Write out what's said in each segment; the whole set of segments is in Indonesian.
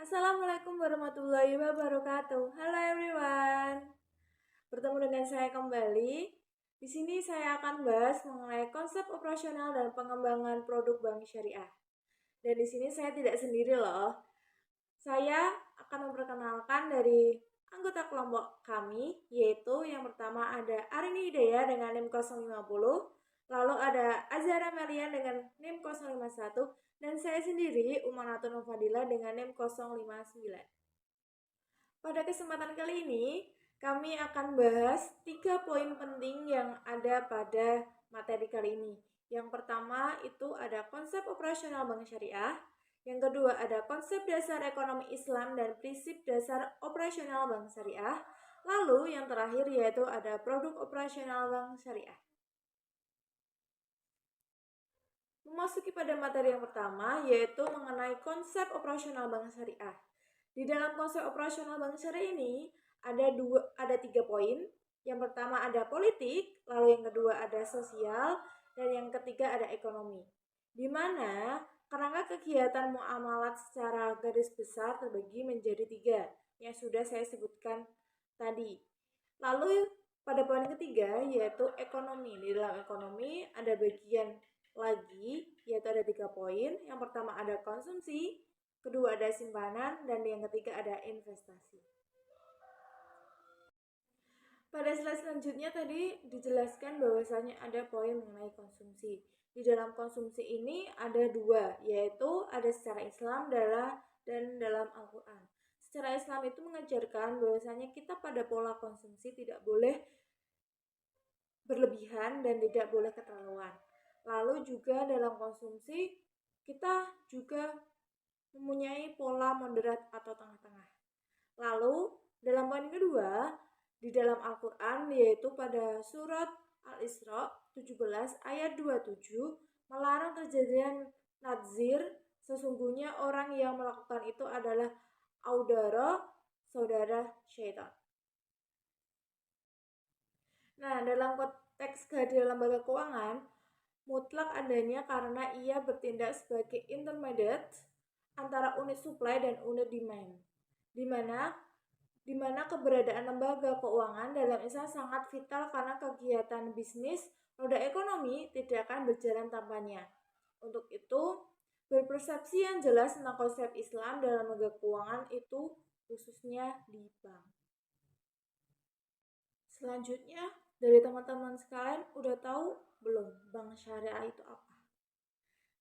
Assalamualaikum warahmatullahi wabarakatuh. Halo everyone. Bertemu dengan saya kembali. Di sini saya akan bahas mengenai konsep operasional dan pengembangan produk bank syariah. Dan di sini saya tidak sendiri loh. Saya akan memperkenalkan dari anggota kelompok kami, yaitu yang pertama ada Arini Hidayah dengan NIM 050, lalu ada Azhara Melian dengan NIM 051, dan saya sendiri Umanatun Fadila dengan NIM 059. Pada kesempatan kali ini, kami akan bahas 3 poin penting yang ada pada materi kali ini. Yang pertama itu ada konsep operasional bank syariah. Yang kedua ada konsep dasar ekonomi Islam dan prinsip dasar operasional bank syariah. Lalu yang terakhir yaitu ada produk operasional bank syariah. Memasuki pada materi yang pertama yaitu mengenai konsep operasional bank syariah. Di dalam konsep operasional bank syariah ini ada 3 poin. Yang pertama ada politik, lalu yang kedua ada sosial, dan yang ketiga ada ekonomi. Di mana kerangka kegiatan muamalat secara garis besar terbagi menjadi 3 yang sudah saya sebutkan tadi. Lalu pada poin ketiga yaitu ekonomi. Di dalam ekonomi ada bagian lagi yaitu ada 3 poin. Yang pertama ada konsumsi, kedua ada simpanan, dan yang ketiga ada investasi. Pada slide selanjutnya tadi dijelaskan bahwasanya ada poin mengenai konsumsi. Di dalam konsumsi ini ada 2, yaitu ada secara Islam dan dalam Al-Quran. Secara Islam itu mengajarkan bahwasanya kita pada pola konsumsi tidak boleh berlebihan dan tidak boleh keterlaluan. Lalu juga dalam konsumsi kita juga mempunyai pola moderat atau tengah-tengah. Lalu dalam poin kedua di dalam Al-Quran yaitu pada surat Al-Isra 17 ayat 27 melarang terjadinya nadzir, sesungguhnya orang yang melakukan itu adalah audara, saudara syaitan. Nah, dalam konteks kehadiran lembaga keuangan mutlak adanya karena ia bertindak sebagai intermediate antara unit supply dan unit demand, di mana keberadaan lembaga keuangan dalam Islam sangat vital karena kegiatan bisnis roda ekonomi tidak akan berjalan tanpanya. Untuk itu, berpersepsi yang jelas tentang konsep Islam dalam lembaga keuangan itu khususnya di bank. Selanjutnya, dari teman-teman sekalian udah tahu belum bank syariah itu apa?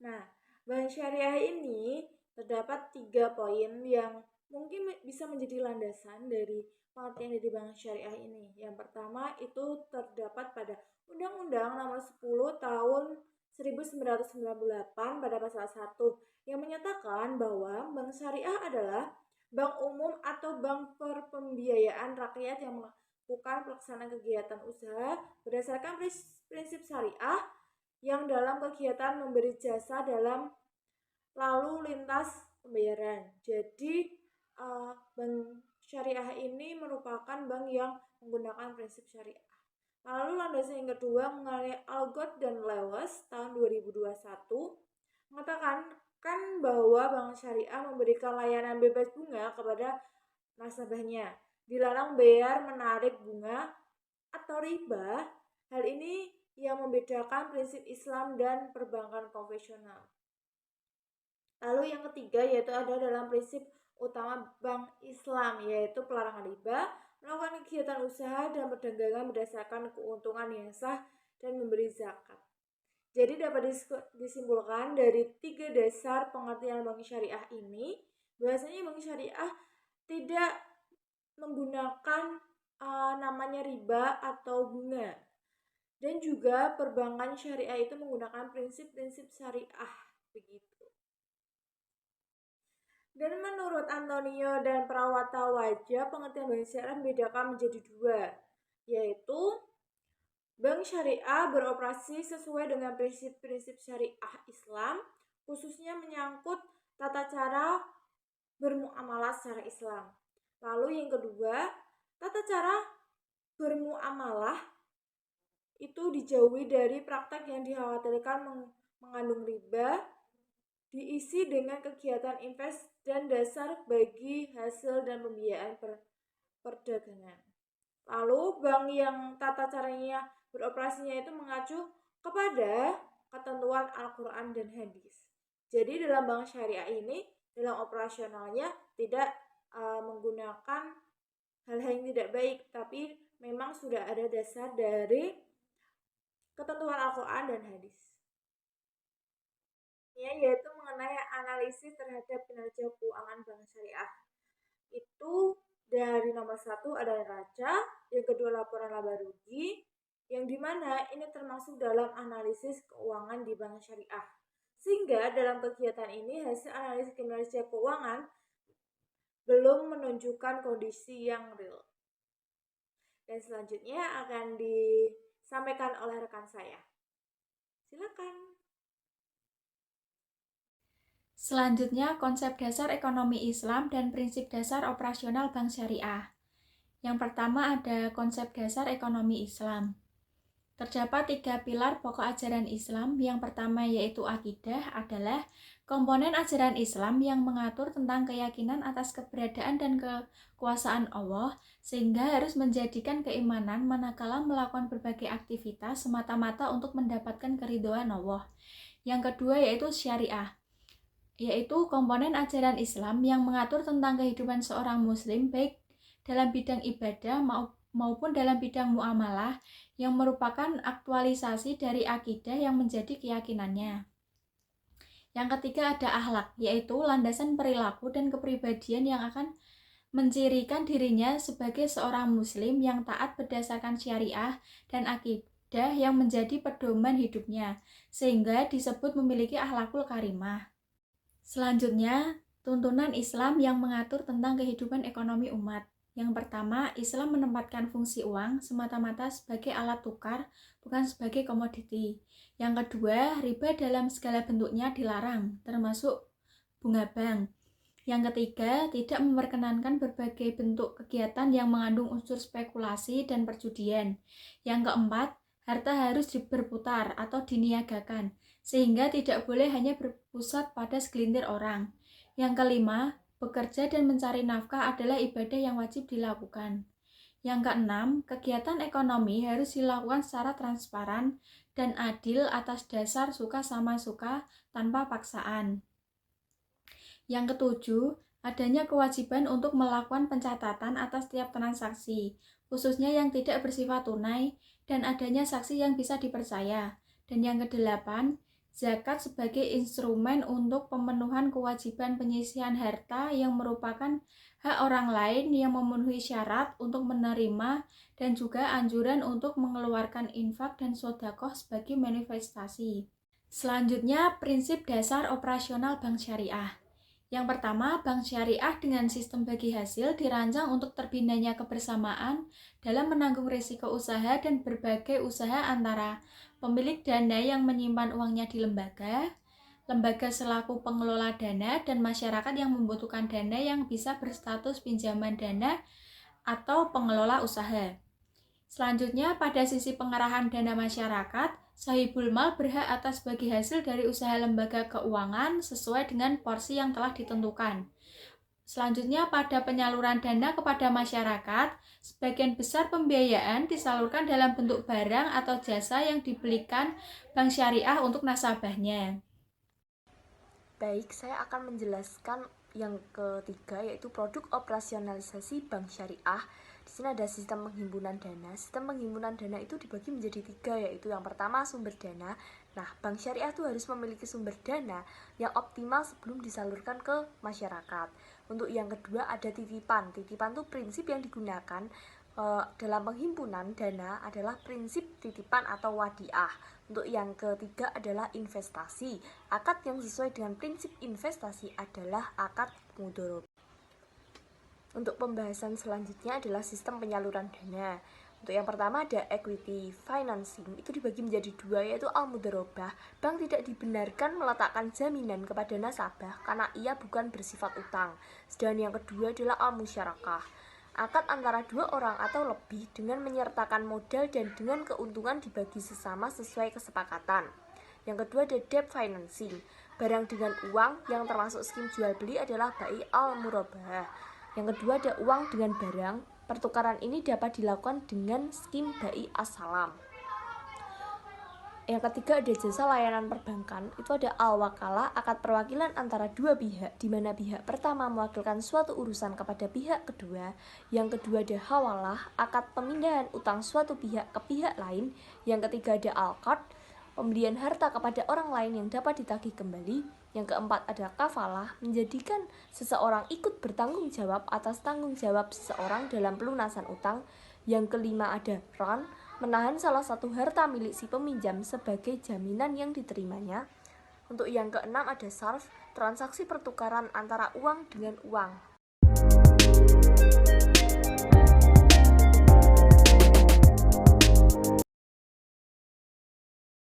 Nah, bank syariah ini terdapat 3 poin yang mungkin bisa menjadi landasan dari pengertian dari bank syariah ini. Yang pertama itu terdapat pada Undang-Undang Nomor 10 Tahun 1998 pada pasal 1 yang menyatakan bahwa bank syariah adalah bank umum atau bank pembiayaan rakyat yang melakukan pelaksanaan kegiatan usaha berdasarkan prinsip syariah yang dalam kegiatan memberi jasa dalam lalu lintas pembayaran. Jadi bank syariah ini merupakan bank yang menggunakan prinsip syariah. Lalu landasan yang kedua mengenai Algot dan Lewis tahun 2021 mengatakan bahwa bank syariah memberikan layanan bebas bunga kepada nasabahnya. Dilarang bayar menarik bunga atau riba. Hal ini yang membedakan prinsip Islam dan perbankan konvensional. Lalu yang ketiga yaitu ada dalam prinsip utama bank Islam yaitu pelarangan riba, melakukan kegiatan usaha dan perdagangan berdasarkan keuntungan yang sah dan memberi zakat. Jadi dapat disimpulkan dari 3 dasar pengertian bank syariah ini bahwasanya bank syariah tidak menggunakan namanya riba atau bunga. Dan juga perbankan syariah itu menggunakan prinsip-prinsip syariah begitu. Dan menurut Antonio dan Prawata Wajah, pengertian bank syariah membedakan menjadi 2, yaitu bank syariah beroperasi sesuai dengan prinsip-prinsip syariah Islam, khususnya menyangkut tata cara bermuamalah secara Islam. Lalu yang kedua, tata cara bermuamalah itu dijauhi dari praktek yang dikhawatirkan mengandung riba diisi dengan kegiatan invest dan dasar bagi hasil dan pembiayaan perdagangan. Lalu bank yang tata caranya beroperasinya itu mengacu kepada ketentuan Al-Quran dan hadis. Jadi dalam bank syariah ini, dalam operasionalnya tidak menggunakan hal-hal yang tidak baik, tapi memang sudah ada dasar dari ketentuan Al-Quran dan hadis. Yaitu mengenai analisis terhadap kinerja keuangan bank syariah. Itu dari nomor 1 ada neraca, yang kedua laporan laba rugi, yang dimana ini termasuk dalam analisis keuangan di bank syariah. Sehingga dalam kegiatan ini hasil analisis kinerja keuangan belum menunjukkan kondisi yang real. Dan selanjutnya akan disampaikan oleh rekan saya. Silakan. Selanjutnya, konsep dasar ekonomi Islam dan prinsip dasar operasional bank syariah. Yang pertama ada konsep dasar ekonomi Islam. Terdapat 3 pilar pokok ajaran Islam. Yang pertama yaitu akidah adalah komponen ajaran Islam yang mengatur tentang keyakinan atas keberadaan dan kekuasaan Allah, sehingga harus menjadikan keimanan manakala melakukan berbagai aktivitas semata-mata untuk mendapatkan keridhaan Allah. Yang kedua yaitu syariah, yaitu komponen ajaran Islam yang mengatur tentang kehidupan seorang muslim baik dalam bidang ibadah maupun dalam bidang muamalah, yang merupakan aktualisasi dari akidah yang menjadi keyakinannya. Yang ketiga ada akhlak, yaitu landasan perilaku dan kepribadian yang akan mencirikan dirinya sebagai seorang muslim yang taat berdasarkan syariah dan akidah yang menjadi pedoman hidupnya, sehingga disebut memiliki akhlakul karimah. Selanjutnya, tuntunan Islam yang mengatur tentang kehidupan ekonomi umat. Yang pertama, Islam menempatkan fungsi uang semata-mata sebagai alat tukar, bukan sebagai komoditi. Yang kedua, riba dalam segala bentuknya dilarang, termasuk bunga bank. Yang ketiga, tidak memperkenankan berbagai bentuk kegiatan yang mengandung unsur spekulasi dan perjudian. Yang keempat, harta harus berputar atau diniagakan, sehingga tidak boleh hanya berpusat pada segelintir orang. Yang kelima, bekerja dan mencari nafkah adalah ibadah yang wajib dilakukan. Yang keenam, kegiatan ekonomi harus dilakukan secara transparan dan adil atas dasar suka sama suka tanpa paksaan. Yang ketujuh, adanya kewajiban untuk melakukan pencatatan atas setiap transaksi, khususnya yang tidak bersifat tunai, dan adanya saksi yang bisa dipercaya. Dan yang kedelapan, zakat sebagai instrumen untuk pemenuhan kewajiban penyisihan harta yang merupakan hak orang lain yang memenuhi syarat untuk menerima, dan juga anjuran untuk mengeluarkan infak dan sedekah sebagai manifestasi. Selanjutnya, prinsip dasar operasional bank syariah. Yang pertama, bank syariah dengan sistem bagi hasil dirancang untuk terbinanya kebersamaan dalam menanggung risiko usaha dan berbagai usaha antara pemilik dana yang menyimpan uangnya di lembaga, lembaga selaku pengelola dana, dan masyarakat yang membutuhkan dana yang bisa berstatus pinjaman dana atau pengelola usaha. Selanjutnya, pada sisi pengerahan dana masyarakat, sahibul mal berhak atas bagi hasil dari usaha lembaga keuangan sesuai dengan porsi yang telah ditentukan. Selanjutnya, pada penyaluran dana kepada masyarakat, sebagian besar pembiayaan disalurkan dalam bentuk barang atau jasa yang dibelikan bank syariah untuk nasabahnya. Baik, saya akan menjelaskan yang ketiga, yaitu produk operasionalisasi bank syariah. Di sini ada sistem penghimpunan dana. Sistem penghimpunan dana itu dibagi menjadi 3, yaitu yang pertama sumber dana. Nah, bank syariah itu harus memiliki sumber dana yang optimal sebelum disalurkan ke masyarakat. Untuk yang kedua ada titipan. Titipan itu prinsip yang digunakan dalam penghimpunan dana adalah prinsip titipan atau wadiah. Untuk yang ketiga adalah investasi. Akad yang sesuai dengan prinsip investasi adalah akad mudharabah. Untuk pembahasan selanjutnya adalah sistem penyaluran dana. Untuk yang pertama ada equity financing, itu dibagi menjadi 2, yaitu al-mudharabah. Bank tidak dibenarkan meletakkan jaminan kepada nasabah karena ia bukan bersifat utang. Sedangkan yang kedua adalah al-musyarakah, akad antara 2 orang atau lebih dengan menyertakan modal dan dengan keuntungan dibagi sesama sesuai kesepakatan. Yang kedua ada debt financing. barang dengan uang yang termasuk skim jual beli adalah bai al-murabah. Yang kedua ada uang dengan barang. Pertukaran ini dapat dilakukan dengan skim bai as-salam. Yang ketiga ada jasa layanan perbankan, itu ada al-wakalah, akad perwakilan antara dua pihak, di mana pihak pertama mewakilkan suatu urusan kepada pihak kedua. Yang kedua ada hawalah, akad pemindahan utang suatu pihak ke pihak lain. Yang ketiga ada al-qard, pembelian harta kepada orang lain yang dapat ditagih kembali. Yang keempat ada kafalah, menjadikan seseorang ikut bertanggung jawab atas tanggung jawab seseorang dalam pelunasan utang. Yang kelima ada ran, menahan salah satu harta milik si peminjam sebagai jaminan yang diterimanya. Untuk yang keenam ada sarf, transaksi pertukaran antara uang dengan uang.